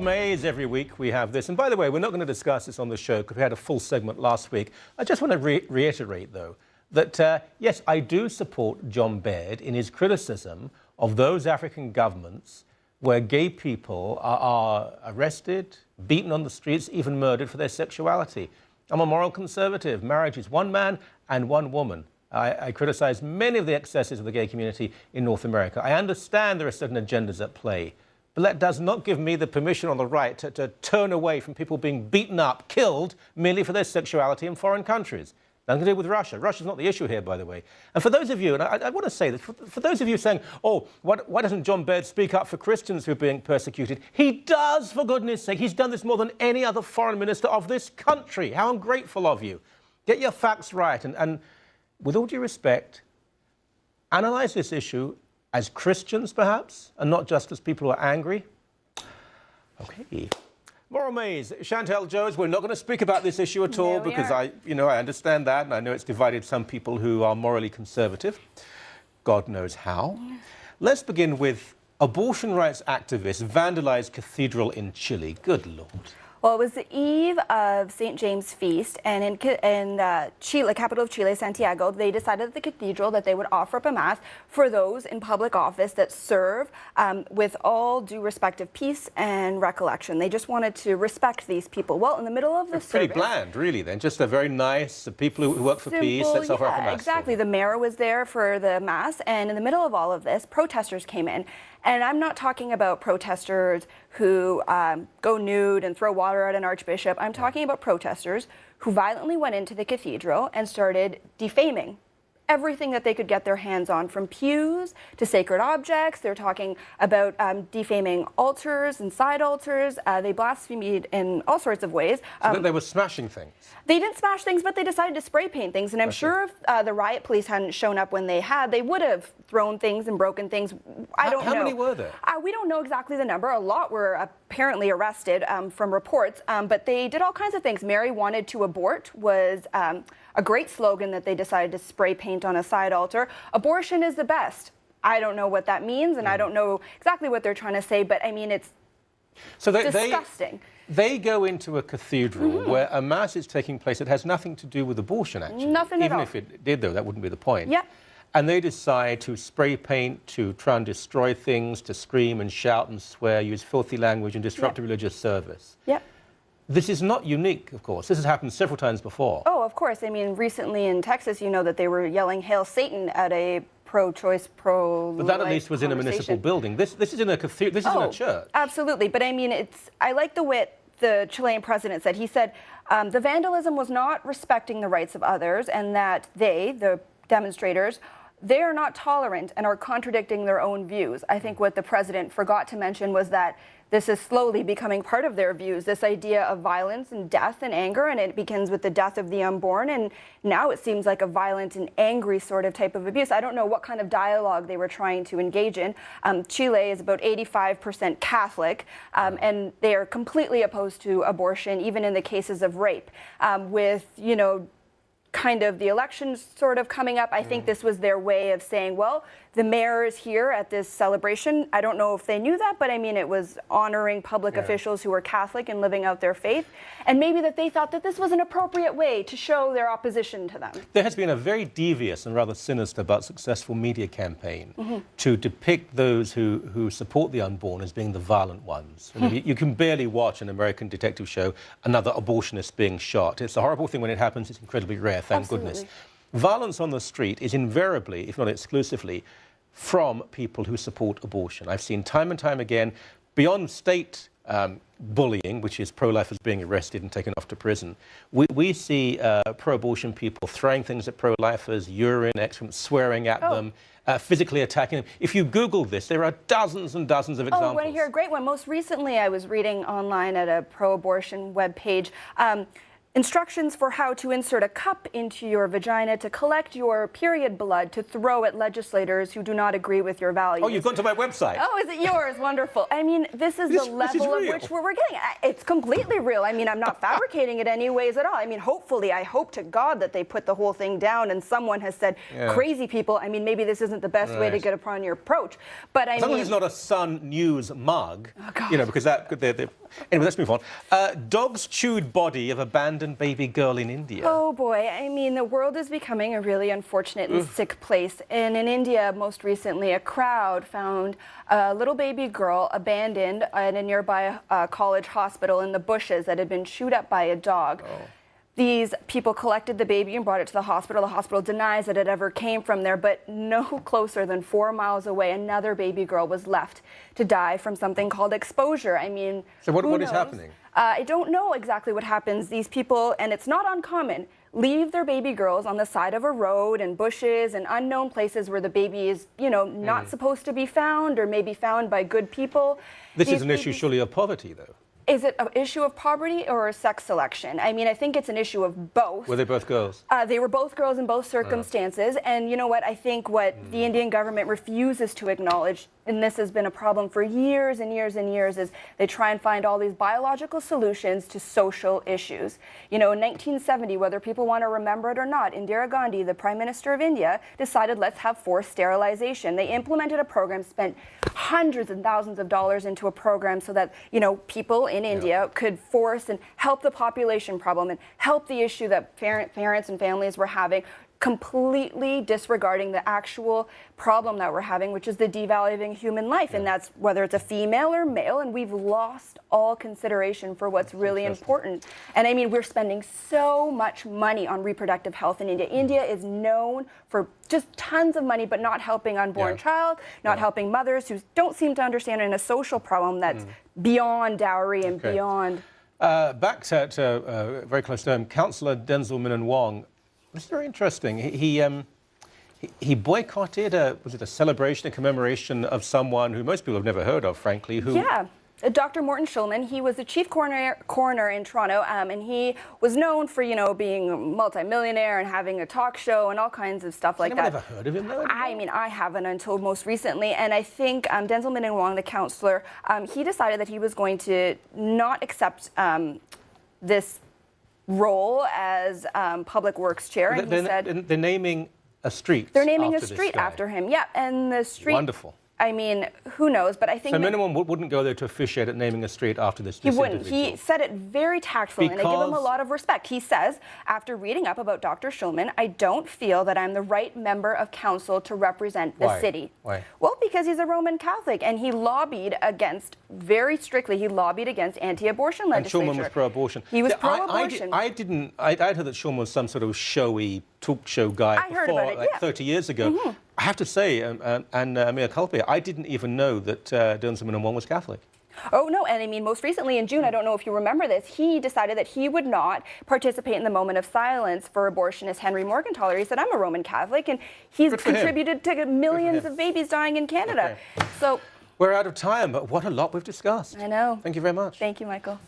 Moral Maze, every week we have this. And by the way, we're not going to discuss this on the show because we had a full segment last week. I just want to reiterate, though, that, yes, I do support John Baird in his criticism of those African governments where gay people are arrested, beaten on the streets, even murdered for their sexuality. I'm a moral conservative. Marriage is one man and one woman. I criticize many of the excesses of the gay community in North America. I understand there are certain agendas at play, but that does not give me the permission or the right to turn away from people being beaten up, killed, merely for their sexuality in foreign countries. Nothing to do with Russia. Russia's not the issue here, by the way. And for those of you, and I want to say that, for those of you saying, oh, why doesn't John Baird speak up for Christians who are being persecuted? He does, for goodness sake. He's done this more than any other foreign minister of this country. How ungrateful of you. Get your facts right. And with all due respect, analyse this issue as Christians, perhaps, and not just as people who are angry. Okay. Moral Maze, Chantal Jones, we're not going to speak about this issue at all because I understand that, and I know it's divided some people who are morally conservative. God knows how. Let's begin with abortion rights activists vandalize Cathedral in Chile. Good Lord. Well, it was the eve of St. James' feast, and in Chile, capital of Chile, Santiago, they decided at the cathedral that they would offer up a mass for those in public office that serve with all due respect of peace and recollection. They just wanted to respect these people. Well, in the middle of the service... Pretty bland, really, then. Just a very nice people who work for peace. Let's offer up a mass. Exactly. The mayor was there for the mass, and in the middle of all of this, protesters came in. And I'm not talking about protesters who go nude and throw water at an archbishop. I'm talking about protesters who violently went into the cathedral and started defaming everything that they could get their hands on, from pews to sacred objects. They're talking about defaming altars and side altars. They blasphemed in all sorts of ways. So they were smashing things? They didn't smash things, but they decided to spray paint things. And I'm sure if the riot police hadn't shown up when they had, they would have thrown things and broken things. I don't know. How many were there? We don't know exactly the number. A lot were apparently arrested from reports, but they did all kinds of things. Mary wanted to abort was a great slogan that they decided to spray paint on a side altar. Abortion is the best. I don't know what that means, and I don't know exactly what they're trying to say, but I mean, it's disgusting. They go into a cathedral where a mass is taking place that has nothing to do with abortion, actually. Nothing at all. Even if it did, though, that wouldn't be the point. Yeah. And they decide to spray paint, to try and destroy things, to scream and shout and swear, use filthy language and disrupt a religious service. Yep. This is not unique, of course. This has happened several times before. Oh, of course. I mean, recently in Texas, you know that they were yelling "Hail Satan" at a pro-choice, pro-life But that at least was in a municipal building. This is in a cathedral. This is in a church. Absolutely. But I mean, I like the way the Chilean president said. He said the vandalism was not respecting the rights of others, and that they, the demonstrators, they are not tolerant and are contradicting their own views. I think what the president forgot to mention was that this is slowly becoming part of their views, this idea of violence and death and anger, and it begins with the death of the unborn, and now it seems like a violent and angry sort of type of abuse. I don't know what kind of dialogue they were trying to engage in. Chile is about 85% Catholic, and they are completely opposed to abortion, even in the cases of rape. With, you know, kind of the elections sort of coming up, I think this was their way of saying, well, the mayor is here at this celebration. I don't know if they knew that, but I mean, it was honoring public officials who were Catholic and living out their faith. And maybe that they thought that this was an appropriate way to show their opposition to them. There has been a very devious and rather sinister but successful media campaign to depict those who support the unborn as being the violent ones. I mean, you can barely watch an American detective show, another abortionist being shot. It's a horrible thing when it happens. It's incredibly rare, thank goodness. Violence on the street is invariably, if not exclusively, from people who support abortion. I've seen time and time again, beyond state bullying, which is pro-lifers being arrested and taken off to prison, we see pro-abortion people throwing things at pro-lifers, urine, excrement, swearing at them, physically attacking them. If you Google this, there are dozens and dozens of examples. Oh, I want to hear a great one. Most recently, I was reading online at a pro-abortion webpage. instructions for how to insert a cup into your vagina to collect your period blood to throw at legislators who do not agree with your values. Oh, you've gone to my website. Oh, is it yours? Wonderful. I mean, this is the level of which we're getting. It's completely real. I mean, I'm not fabricating it any ways at all. I mean, hopefully, I hope to God that they put the whole thing down and someone has said, crazy people, I mean, maybe this isn't the best way to get upon your approach. But I mean... As long as it's not a Sun News mug, you know, because that could... Anyway, let's move on. Dog's chewed body of abandoned baby girl in India. Oh boy, I mean, the world is becoming a really unfortunate and sick place. And in India, most recently, a crowd found a little baby girl abandoned in a nearby college hospital in the bushes that had been chewed up by a dog. Oh. These people collected the baby and brought it to the hospital. The hospital denies that it ever came from there, but no closer than 4 miles away, another baby girl was left to die from something called exposure. I mean, so what is happening? I don't know exactly what happens. These people, and it's not uncommon, leave their baby girls on the side of a road and bushes and unknown places where the baby is, you know, not supposed to be found or maybe found by good people. This is an issue surely of poverty, though. Is it an issue of poverty or sex selection? I mean, I think it's an issue of both. Were they both girls? They were both girls in both circumstances. And you know what? I think what the Indian government refuses to acknowledge, and this has been a problem for years and years and years, is they try and find all these biological solutions to social issues. You know, in 1970, whether people want to remember it or not, Indira Gandhi, the Prime Minister of India, decided let's have forced sterilization. They implemented a program, spent hundreds and thousands of dollars into a program so that, you know, people in India could force and help the population problem and help the issue that parents and families were having, completely disregarding the actual problem that we're having, which is the devaluing human life. And that's whether it's a female or male, and we've lost all consideration for what's really important. And I mean, we're spending so much money on reproductive health in India. India is known for just tons of money, but not helping unborn child, not helping mothers who don't seem to understand in a social problem that's beyond dowry and beyond. Back to very close to home, Councillor Denzil Minnan Wong. It's very interesting. He boycotted was it a celebration, a commemoration of someone who most people have never heard of, frankly. Who? Yeah. Dr. Morton Shulman, he was the chief coroner in Toronto, and he was known for, you know, being a multimillionaire and having a talk show and all kinds of stuff like that. I've never heard of him, though. I mean, I haven't until most recently, and I think Denzil Minnan Wong, the councillor, he decided that he was going to not accept this role as Public Works chair, and he said... They're naming a street. They're naming a street after him, yeah, and the street... Wonderful. I mean, who knows, but I think... So Minnan wouldn't go there to officiate at naming a street after this He wouldn't. He said it very tactfully, and I give him a lot of respect. He says, after reading up about Dr. Shulman, I don't feel that I'm the right member of council to represent the city. Why? Well, because he's a Roman Catholic, and he lobbied against, very strictly, he lobbied against anti-abortion legislation. And Shulman was pro-abortion. He was pro-abortion. I'd heard that Shulman was some sort of showy talk show guy before, like 30 years ago. I have to say, and mea culpa, I didn't even know that Denzil Minnan Wong was Catholic. Oh, no, and I mean, most recently in June, I don't know if you remember this, he decided that he would not participate in the moment of silence for abortionist Henry Morgentaler. He said, I'm a Roman Catholic, and he's contributed to millions of babies dying in Canada. So we're out of time, but what a lot we've discussed. I know. Thank you very much. Thank you, Michael.